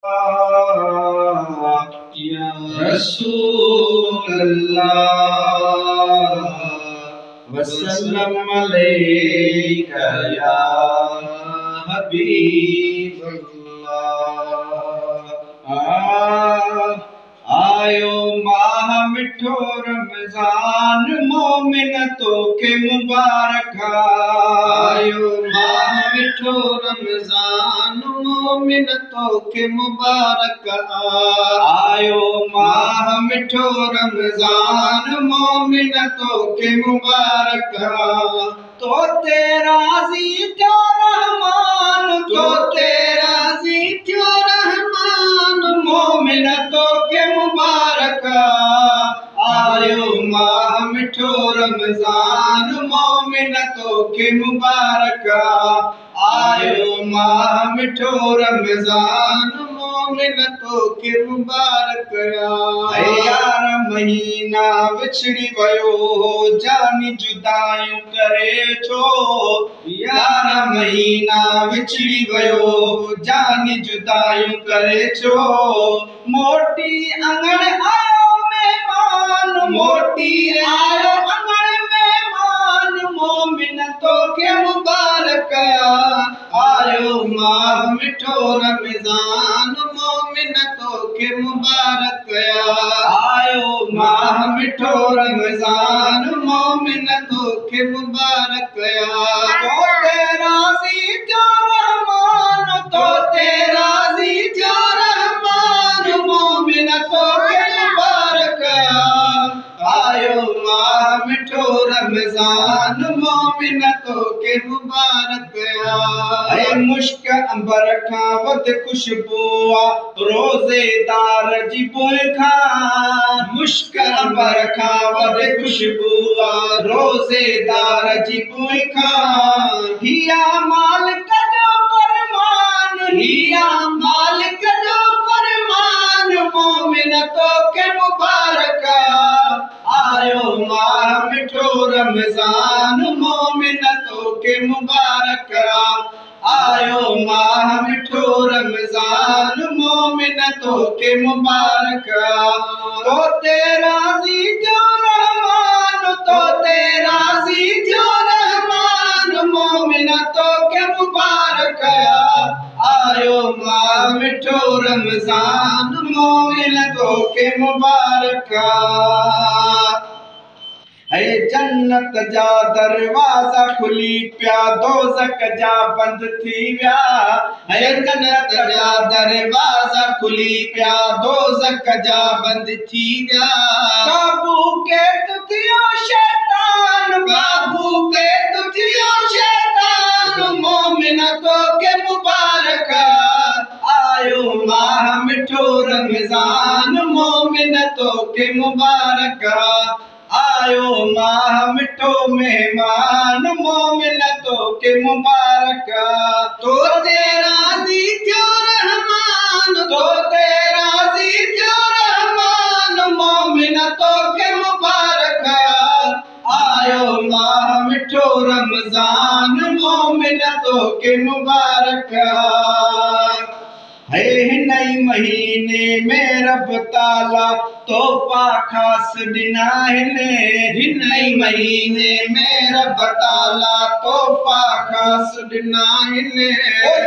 या रसूल अल्लाह वसल्लम अलैका या हबीब अल्लाह। आयो माह मिठो रमज़ान मोमिन तोखे मुबारक। आयो माह मिठो रमज़ान मोमिन तोखे मुबारक। आयो माह मिठो रमज़ान मोमिन तोखे मुबारक। तो राज़ी थियो रहमान, तो राज़ी थियो रहमान मोमिन तोखे मुबारक। आयो माह मिठो रमज़ान मोमिन तोखे मुबारक। आयो माह मिठो रमज़ान मोमिन तोखे मुबारक। यार महीना विछड़ी वयो जानी जुदायूं करे छो। यार महीना विछड़ी वयो जानी जुदायूं करे छो। मोटी अंगण आयो मेहमान, मोटी आयो अंगण मेहमान मोमिन तोखे मुबारक। आयो माह मिठो रमज़ान मोमिन तोखे मुबारक। आयो माह मिठो रमज़ान मोमिन तोखे मुबारक। तो राज़ी थियो रहमान, तो राज़ी थियो रहमान मोमिन तोखे मुबारक। आयो माह मिठो रमज़ान मोमिन तोखे मुबारक। मुश्क अंबर खां वध खुशबू रोज़ेदार जी पोइ खां। मुश्क अंबर खां वध खुशबू रोज़ेदार जी पोइ खां। हिया मालिक जो फरमान, हिया मालिक जो फरमान मोमिन तोखे मुबारक। आयो माह मिठो रमज़ान मोमिन तोखे मुबारक। आयो माह मिठो रमज़ान मोमिन तोखे मुबारक। तो राज़ी थियो रहमान, तो राज़ी थियो रहमान मोमिन तोखे मुबारक। आयो माह मिठो रमज़ान मोमिन तोखे मुबारक। जन्नत जा दरवाज़ा खुली पिया दोज़ख जा बंद थी विया। जन्नत जा दरवाज़ा खुली पिया दोज़ख जा बंद थी विया। काबू के तू थियो शैतान, काबू के तू थियो शैतान मोमिन तोखे मुबारक। आयो माह मिठो रमज़ान मोमिन तोखे मुबारक। आयो माह मिठो मेहमान मोमिन तोखे मुबारक। तो राज़ी थियो रहमान, तो राज़ी थियो रहमान मोमिन तोखे मुबारक। आयो माह मिठो रमज़ान मोमिन तोखे मुबारक। हिन ई महीने में रब ताला तोहफ़ा ख़ास ॾिना आहिनि। हिन ई महीने में रब ताला तोहफ़ा ख़ास ॾिना आहिनि।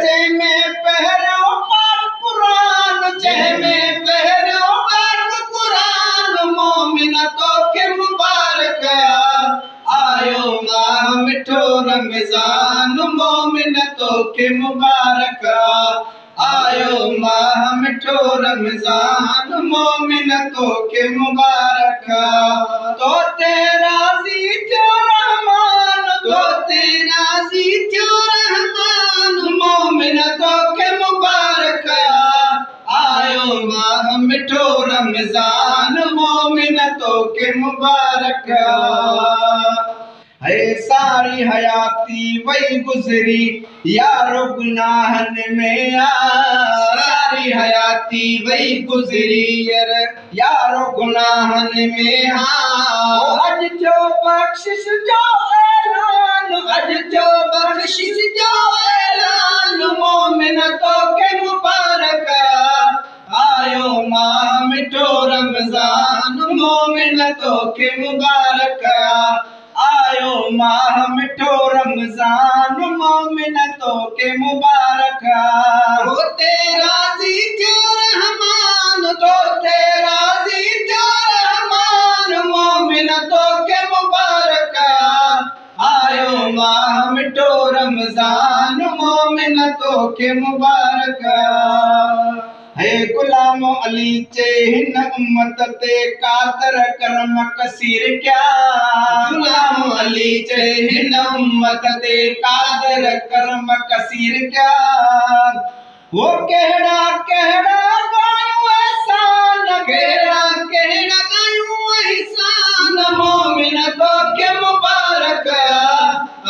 जंहिंमें पहिरियों पाक क़ुरान, जंहिंमें पहिरियों पाक क़ुरान मोमिन तोखे मुबारक। आयो माह मिठो रमज़ान मोमिन तोखे मुबारक। आयो माह मिठो रमज़ान मोमिन तोखे मुबारक। तो राज़ी थियो रहमान, तो राज़ी थियो रहमान मोमिन तोखे मुबारक। आयो माह मिठो रमज़ान मोमिन तोखे मुबारक। सारी हयाती वही गुज़री यारो गुनाहनि में आ। सारी हयाती वही गुज़री यारो गुनाहनि में आ। अॼु जो बख़्शिश जो ऐलान, अॼु जो बख़्शिश जो ऐलान मोमिन तोखे मुबारक। तो के मुबारक आयो माह मिठो रमज़ान मोमिन तो के मुबारक हो तेरा जी जो रहमान तो तेरा जी जो रहमान मोमिन तो के मुबारक आयो माह मिठो रमज़ान मोमिन तो के मुबारक है गुलाम अली चे हिन उम्मत ते कादर करम कसीर क्या गुलाम अली चे हिन उम्मत ते कादर करम कसीर क्या वो केड़ा केड़ा गायूं एहसान केड़ा केड़ा गायूं एहसान मोमिन तो के मुबारक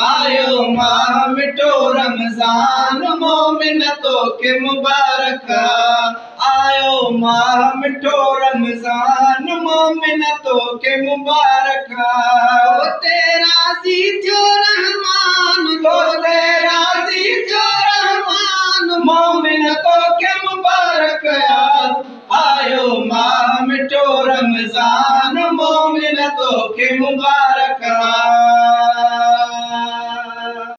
आयो माह मिठो रमज़ान मोमिन तो के मुबारक आयो माह मिठो रमज़ान मोमिन तो के मुबारक तेरा जी जो रहमान तो तेरा जी जो रहमान मोमिन तो के मुबारक आयो माह मिठो रमज़ान मोमिन तो के मुबारक